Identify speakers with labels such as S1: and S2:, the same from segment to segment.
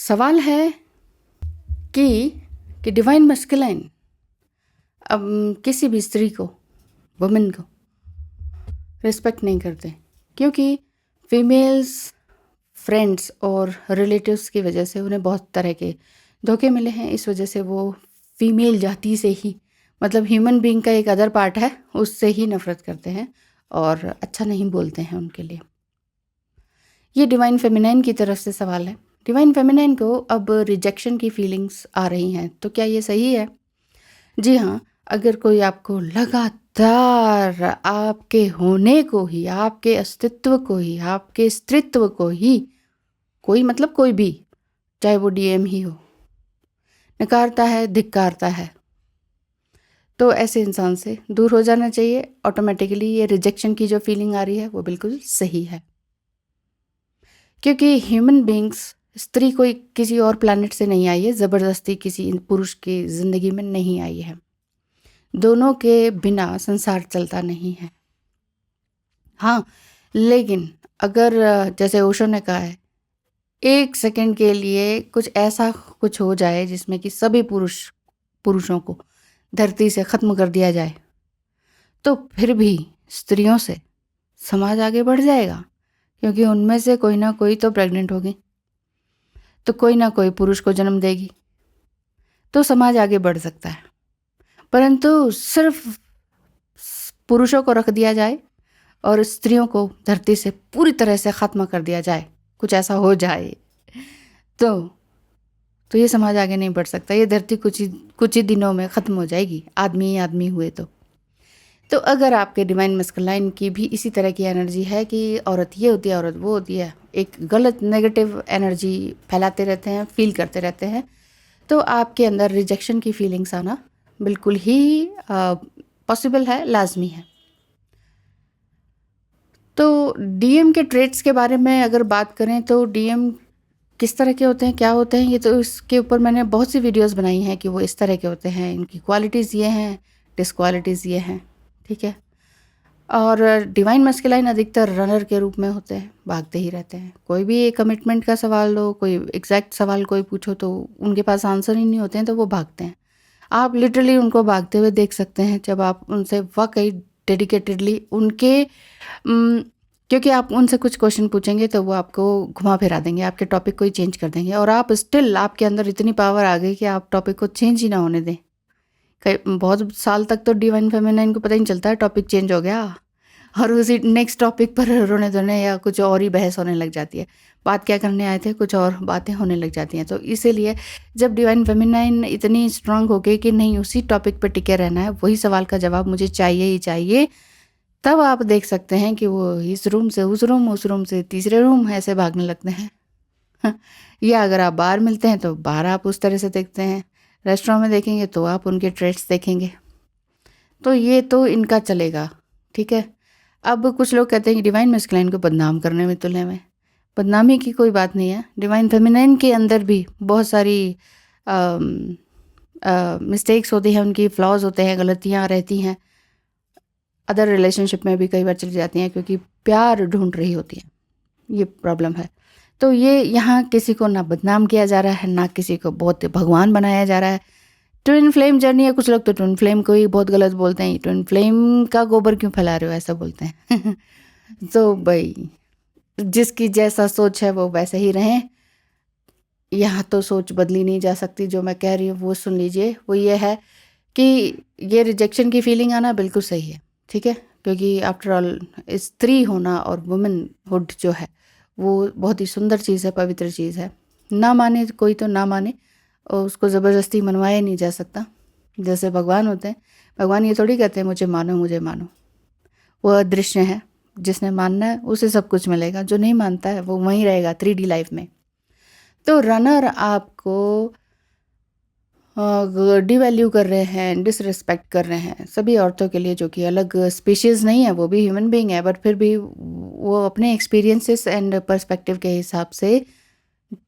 S1: सवाल है कि डिवाइन मस्कुलाइन अब किसी भी स्त्री को, वुमेन को रिस्पेक्ट नहीं करते, क्योंकि फीमेल्स फ्रेंड्स और रिलेटिव्स की वजह से उन्हें बहुत तरह के धोखे मिले हैं। इस वजह से वो फीमेल जाति से ही, मतलब ह्यूमन बीइंग का एक अदर पार्ट है, उससे ही नफ़रत करते हैं और अच्छा नहीं बोलते हैं उनके लिए। ये डिवाइन फेमिनाइन की तरफ से सवाल है। डिवाइन फेमिनाइन को अब रिजेक्शन की फीलिंग्स आ रही हैं, तो क्या ये सही है? जी हाँ, अगर कोई आपको लगातार आपके होने को ही, आपके अस्तित्व को ही, आपके स्त्रीत्व को ही, कोई मतलब कोई भी, चाहे वो डीएम ही हो, नकारता है, धिक्कारता है, तो ऐसे इंसान से दूर हो जाना चाहिए। ऑटोमेटिकली ये रिजेक्शन की जो फीलिंग आ रही है वो बिल्कुल सही है, क्योंकि ह्यूमन बीइंग्स, स्त्री कोई किसी और प्लैनेट से नहीं आई है, ज़बरदस्ती किसी पुरुष की ज़िंदगी में नहीं आई है। दोनों के बिना संसार चलता नहीं है। हाँ, लेकिन अगर जैसे ओशो ने कहा है, 1 सेकंड के लिए कुछ ऐसा कुछ हो जाए जिसमें कि सभी पुरुषों को धरती से ख़त्म कर दिया जाए, तो फिर भी स्त्रियों से समाज आगे बढ़ जाएगा, क्योंकि उनमें से कोई ना कोई तो प्रेग्नेंट होगी, तो कोई ना कोई पुरुष को जन्म देगी, तो समाज आगे बढ़ सकता है। परंतु सिर्फ पुरुषों को रख दिया जाए और स्त्रियों को धरती से पूरी तरह से ख़त्म कर दिया जाए, कुछ ऐसा हो जाए, तो ये समाज आगे नहीं बढ़ सकता। ये धरती कुछ ही दिनों में ख़त्म हो जाएगी, आदमी ही आदमी हुए तो अगर आपके डिवाइन मस्कुलाइन की भी इसी तरह की एनर्जी है कि औरत ये होती है, औरत वो होती है, एक गलत नेगेटिव एनर्जी फैलाते रहते हैं, फील करते रहते हैं, तो आपके अंदर रिजेक्शन की फीलिंग्स आना बिल्कुल ही पॉसिबल है, लाजमी है। तो डीएम के ट्रेट्स के बारे में अगर बात करें तो डीएम किस तरह के होते हैं, क्या होते हैं, ये तो इसके ऊपर मैंने बहुत सी वीडियोस बनाई हैं कि वो इस तरह के होते हैं, इनकी क्वालिटीज़ ये हैं, डिसक्वालिटीज़ ये हैं, ठीक है। और डिवाइन मस्कुलाइन अधिकतर रनर के रूप में होते हैं, भागते ही रहते हैं। कोई भी एक कमिटमेंट का सवाल लो, कोई एग्जैक्ट सवाल कोई पूछो तो उनके पास आंसर ही नहीं होते हैं, तो वो भागते हैं। आप लिटरली उनको भागते हुए देख सकते हैं जब आप उनसे वाकई डेडिकेटेडली क्योंकि आप उनसे कुछ क्वेश्चन पूछेंगे तो वो आपको घुमा फिरा देंगे, आपके टॉपिक को ही चेंज कर देंगे, और आप स्टिल, आपके अंदर इतनी पावर आ गई कि आप टॉपिक को चेंज ही ना होने दें। कई बहुत साल तक तो डिवाइन फेमिनाइन को पता ही नहीं चलता है टॉपिक चेंज हो गया, और उसी नेक्स्ट टॉपिक पर रोने धोने या कुछ और ही बहस होने लग जाती है। बात क्या करने आए थे, कुछ और बातें होने लग जाती हैं। तो इसीलिए जब डिवाइन फेमिनाइन इतनी स्ट्रांग हो गई कि नहीं, उसी टॉपिक पर टिके रहना है, वही सवाल का जवाब मुझे चाहिए ही चाहिए, तब आप देख सकते हैं कि वो इस रूम से उस रूम, उस रूम से तीसरे रूम ऐसे भागने लगते हैं। या अगर आप बाहर मिलते हैं तो बाहर आप उस तरह से देखते हैं, रेस्टोरेंट में देखेंगे तो आप उनके ट्रेड्स देखेंगे, तो ये तो इनका चलेगा, ठीक है। अब कुछ लोग कहते हैं कि डिवाइन मस्कुलाइन को बदनाम करने में तुले में, बदनामी की कोई बात नहीं है। डिवाइन फेमिनाइन के अंदर भी बहुत सारी मिस्टेक्स होती हैं, उनकी फ्लॉज होते हैं, गलतियाँ रहती हैं, अदर रिलेशनशिप में भी कई बार चली जाती हैं, क्योंकि प्यार ढूंढ रही होती है, ये प्रॉब्लम है। तो ये यहाँ किसी को ना बदनाम किया जा रहा है, ना किसी को बहुत भगवान बनाया जा रहा है। ट्विन फ्लेम जर्नी है, कुछ लोग तो ट्विन फ्लेम को ही बहुत गलत बोलते हैं, ट्विन फ्लेम का गोबर क्यों फैला रहे हो, ऐसा बोलते हैं। तो भाई जिसकी जैसा सोच है वो वैसे ही रहें, यहाँ तो सोच बदली नहीं जा सकती। जो मैं कह रही हूँ वो सुन लीजिए, वो ये है कि ये रिजेक्शन की फीलिंग आना बिल्कुल सही है, ठीक है, क्योंकि आफ्टर ऑल स्त्री होना और वुमेनहुड जो है वो बहुत ही सुंदर चीज़ है, पवित्र चीज़ है। ना माने कोई तो ना माने, और उसको ज़बरदस्ती मनवाया नहीं जा सकता। जैसे भगवान होते हैं, भगवान ये थोड़ी कहते हैं मुझे मानो मुझे मानो, वो अदृश्य है, जिसने मानना है उसे सब कुछ मिलेगा, जो नहीं मानता है वो वहीं रहेगा 3D लाइफ में। तो रनर आपको डिवैल्यू कर रहे हैं, डिसरिस्पेक्ट कर रहे हैं सभी औरतों के लिए, जो कि अलग स्पीशीज़ नहीं है, वो भी ह्यूमन बीइंग है, बट फिर भी वो अपने एक्सपीरियंसेस एंड पर्सपेक्टिव के हिसाब से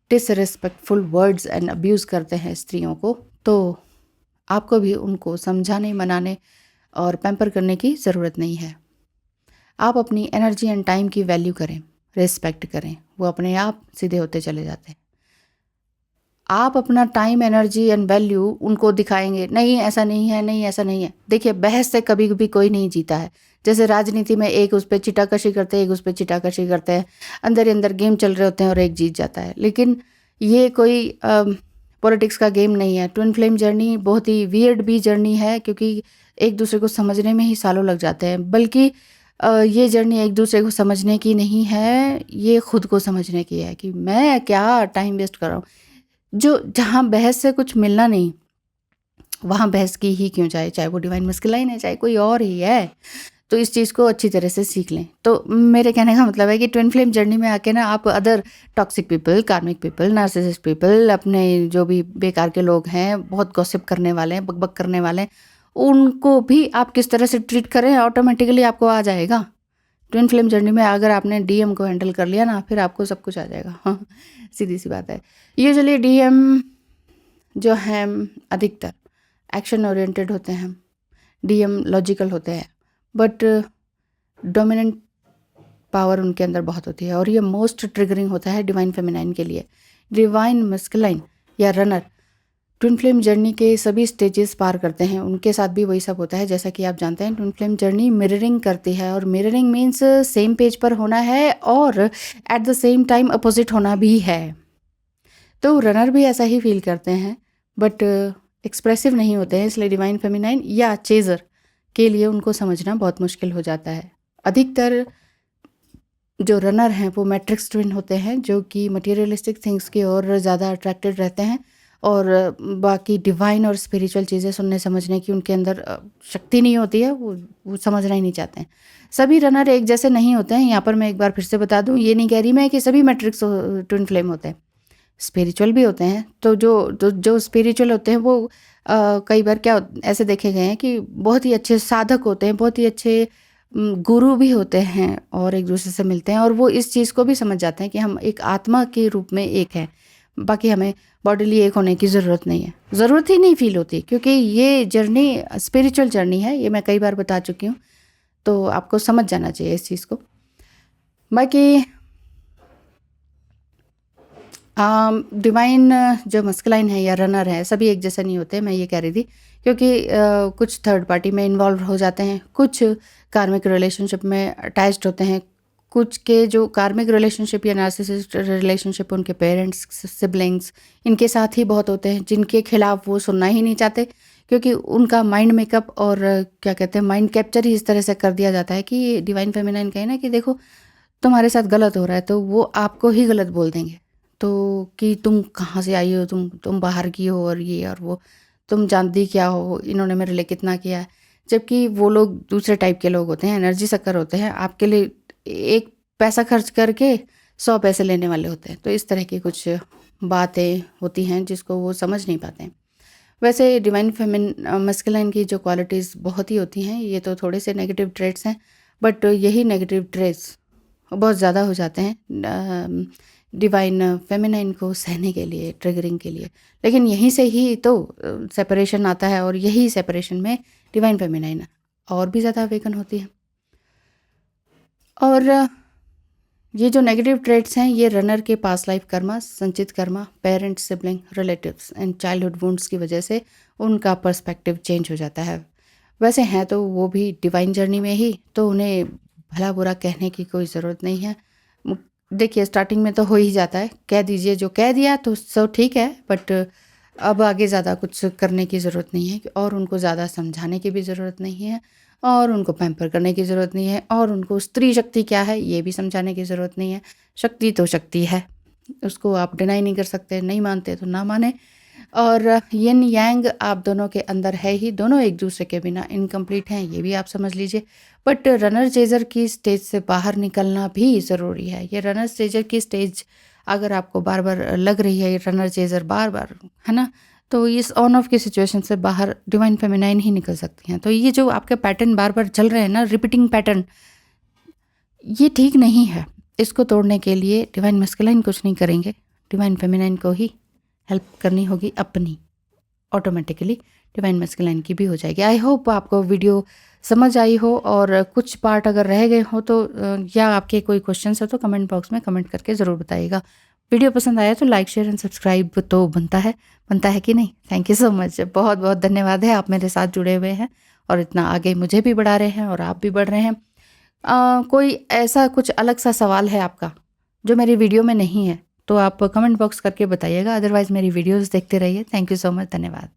S1: डिसरिस्पेक्टफुल वर्ड्स एंड अब्यूज़ करते हैं स्त्रियों को। तो आपको भी उनको समझाने, मनाने और पैम्पर करने की ज़रूरत नहीं है। आप अपनी एनर्जी एंड टाइम की वैल्यू करें, रिस्पेक्ट करें, वो अपने आप सीधे होते चले जाते हैं। आप अपना टाइम, एनर्जी एंड वैल्यू उनको दिखाएंगे, नहीं ऐसा नहीं है, नहीं ऐसा नहीं है। देखिए, बहस से कभी कभी कोई नहीं जीता है। जैसे राजनीति में एक उस पर चिटाकशी करते हैं, एक उस पर चिटाकशी करते हैं, अंदर ही अंदर गेम चल रहे होते हैं और एक जीत जाता है। लेकिन ये कोई पॉलिटिक्स का गेम नहीं है। ट्विन फ्लेम जर्नी बहुत ही वियर्ड भी जर्नी है, क्योंकि एक दूसरे को समझने में ही सालों लग जाते हैं। बल्कि ये जर्नी एक दूसरे को समझने की नहीं है, ये खुद को समझने की है कि मैं क्या टाइम वेस्ट कर रहा हूँ। जो जहाँ बहस से कुछ मिलना नहीं, वहाँ बहस की ही क्यों जाए, चाहे वो डिवाइन मस्कुलाइन है, चाहे कोई और ही है। तो इस चीज़ को अच्छी तरह से सीख लें। तो मेरे कहने का मतलब है कि ट्विन फ्लेम जर्नी में आके ना आप अदर टॉक्सिक पीपल, कार्मिक पीपल, नार्सिसिस्ट पीपल, अपने जो भी बेकार के लोग हैं, बहुत गॉसिप करने वाले हैं, बकबक करने वाले हैं, उनको भी आप किस तरह से ट्रीट करें, ऑटोमेटिकली आपको आ जाएगा। ट्विन फ्लेम जर्नी में अगर आपने डीएम को हैंडल कर लिया ना, फिर आपको सब कुछ आ जाएगा। हाँ, सीधी सी बात है। यूजुअली डीएम जो हैं अधिकतर एक्शन ओरिएंटेड होते हैं, डीएम लॉजिकल होते हैं, बट डोमिनेंट पावर उनके अंदर बहुत होती है, और ये मोस्ट ट्रिगरिंग होता है डिवाइन फेमिनाइन के लिए। डिवाइन मस्कुलाइन या रनर ट्विन फ्लेम जर्नी के सभी स्टेजेस पार करते हैं, उनके साथ भी वही सब होता है। जैसा कि आप जानते हैं, ट्विन फ्लेम जर्नी मिररिंग करती है, और मिररिंग मीन्स सेम पेज पर होना है और at the same time opposite होना भी है। तो रनर भी ऐसा ही फील करते हैं, बट एक्सप्रेसिव नहीं होते हैं, इसलिए डिवाइन फेमिनाइन या चेजर के लिए उनको समझना बहुत मुश्किल हो जाता है। अधिकतर जो रनर हैं वो मैट्रिक्स ट्विन होते हैं, जो कि मटेरियलिस्टिक थिंग्स की ओर ज़्यादा अट्रैक्टेड रहते हैं, और बाकी डिवाइन और स्पिरिचुअल चीज़ें सुनने समझने की उनके अंदर शक्ति नहीं होती है, वो समझना ही नहीं चाहते हैं। सभी रनर एक जैसे नहीं होते हैं। यहाँ पर मैं एक बार फिर से बता दूँ, ये नहीं कह रही मैं कि सभी मैट्रिक्स ट्विन फ्लेम होते हैं, स्पिरिचुअल भी होते हैं। तो जो स्पिरिचुअल होते हैं वो कई बार क्या ऐसे देखे गए हैं कि बहुत ही अच्छे साधक होते हैं, बहुत ही अच्छे गुरु भी होते हैं, और एक दूसरे से मिलते हैं, और वो इस चीज़ को भी समझ जाते हैं कि हम एक आत्मा के रूप में एक हैं, बाकी हमें बॉडीली एक होने की ज़रूरत नहीं है, ज़रूरत ही नहीं फील होती, क्योंकि ये जर्नी स्पिरिचुअल जर्नी है। ये मैं कई बार बता चुकी हूँ, तो आपको समझ जाना चाहिए इस चीज़ को। बाकी डिवाइन जो मस्कुलाइन है या रनर है, सभी एक जैसे नहीं होते, मैं ये कह रही थी, क्योंकि कुछ थर्ड पार्टी में इन्वॉल्व हो जाते हैं, कुछ कार्मिक रिलेशनशिप में अटैच्ड होते हैं, कुछ के जो कार्मिक रिलेशनशिप या नार्सिसिस्ट रिलेशनशिप उनके पेरेंट्स, सिबलिंग्स, इनके साथ ही बहुत होते हैं, जिनके खिलाफ वो सुनना ही नहीं चाहते, क्योंकि उनका माइंड मेकअप और क्या कहते हैं, माइंड कैप्चर ही इस तरह से कर दिया जाता है कि डिवाइन फेमिनाइन कहे ना कि देखो तुम्हारे साथ गलत हो रहा है, तो वो आपको ही गलत बोल देंगे। तो कि तुम कहाँ से आई हो, तुम बाहर की हो, और ये और वो, तुम जानती क्या हो, इन्होंने मेरे लिए कितना किया है। जबकि वो लोग दूसरे टाइप के लोग होते हैं, एनर्जी सकर होते हैं, आपके लिए एक पैसा खर्च करके 100 पैसे लेने वाले होते हैं। तो इस तरह की कुछ बातें होती हैं जिसको वो समझ नहीं पाते हैं। वैसे डिवाइन मस्कुलाइन की जो क्वालिटीज़ बहुत ही होती हैं, ये तो थोड़े से नेगेटिव ट्रेट्स हैं, बट यही नेगेटिव ट्रेट्स बहुत ज़्यादा हो जाते हैं डिवाइन फेमिनाइन को सहने के लिए, ट्रिगरिंग के लिए। लेकिन यहीं से ही तो सेपरेशन आता है, और यही सेपरेशन में डिवाइन फेमिनाइन और भी ज़्यादा अवेकन होती है। और ये जो नेगेटिव ट्रेट्स हैं, ये रनर के पास लाइफ कर्मा, संचित Karma, parents, sibling, relatives and childhood wounds की वजह से उनका पर्सपेक्टिव चेंज हो जाता है। वैसे हैं तो वो भी डिवाइन जर्नी में ही, तो उन्हें भला बुरा कहने की कोई ज़रूरत नहीं है। देखिए, स्टार्टिंग में तो हो ही जाता है, कह दीजिए, जो कह दिया तो सब ठीक है, बट अब आगे ज़्यादा कुछ करने की ज़रूरत नहीं है, और उनको ज़्यादा समझाने की भी ज़रूरत नहीं है, और उनको पैम्पर करने की ज़रूरत नहीं है, और उनको स्त्री शक्ति क्या है ये भी समझाने की ज़रूरत नहीं है। शक्ति तो शक्ति है, उसको आप डिनाई नहीं कर सकते, नहीं मानते तो ना माने। और यिन यांग आप दोनों के अंदर है ही, दोनों एक दूसरे के बिना इनकम्प्लीट हैं, ये भी आप समझ लीजिए। बट रनर चेजर की स्टेज से बाहर निकलना भी ज़रूरी है। ये रनर चेजर की स्टेज अगर आपको बार बार लग रही है, ये रनर चेजर बार बार, है ना, तो इस ऑन ऑफ की सिचुएशन से बाहर डिवाइन फेमिनाइन ही निकल सकती हैं। तो ये जो आपके पैटर्न बार बार चल रहे हैं ना, रिपीटिंग पैटर्न, ये ठीक नहीं है। इसको तोड़ने के लिए डिवाइन मस्कुलाइन कुछ नहीं करेंगे, डिवाइन फेमिनाइन को ही हेल्प करनी होगी अपनी, ऑटोमेटिकली डिवाइन मस्कुलाइन की भी हो जाएगी। आई होप आपको वीडियो समझ आई हो, और कुछ पार्ट अगर रह गए हो तो या आपके कोई क्वेश्चंस हो तो कमेंट बॉक्स में कमेंट करके ज़रूर बताइएगा। वीडियो पसंद आया तो लाइक शेयर एंड सब्सक्राइब तो बनता है कि नहीं? Thank you so much. बहुत बहुत धन्यवाद है, आप मेरे साथ जुड़े हुए हैं और इतना आगे मुझे भी बढ़ा रहे हैं और आप भी बढ़ रहे हैं। कोई ऐसा कुछ अलग सा सवाल है आपका जो मेरी वीडियो में नहीं है तो आप कमेंट बॉक्स करके बताइएगा, अदरवाइज़ मेरी वीडियोज़ देखते रहिए। थैंक यू सो मच, धन्यवाद।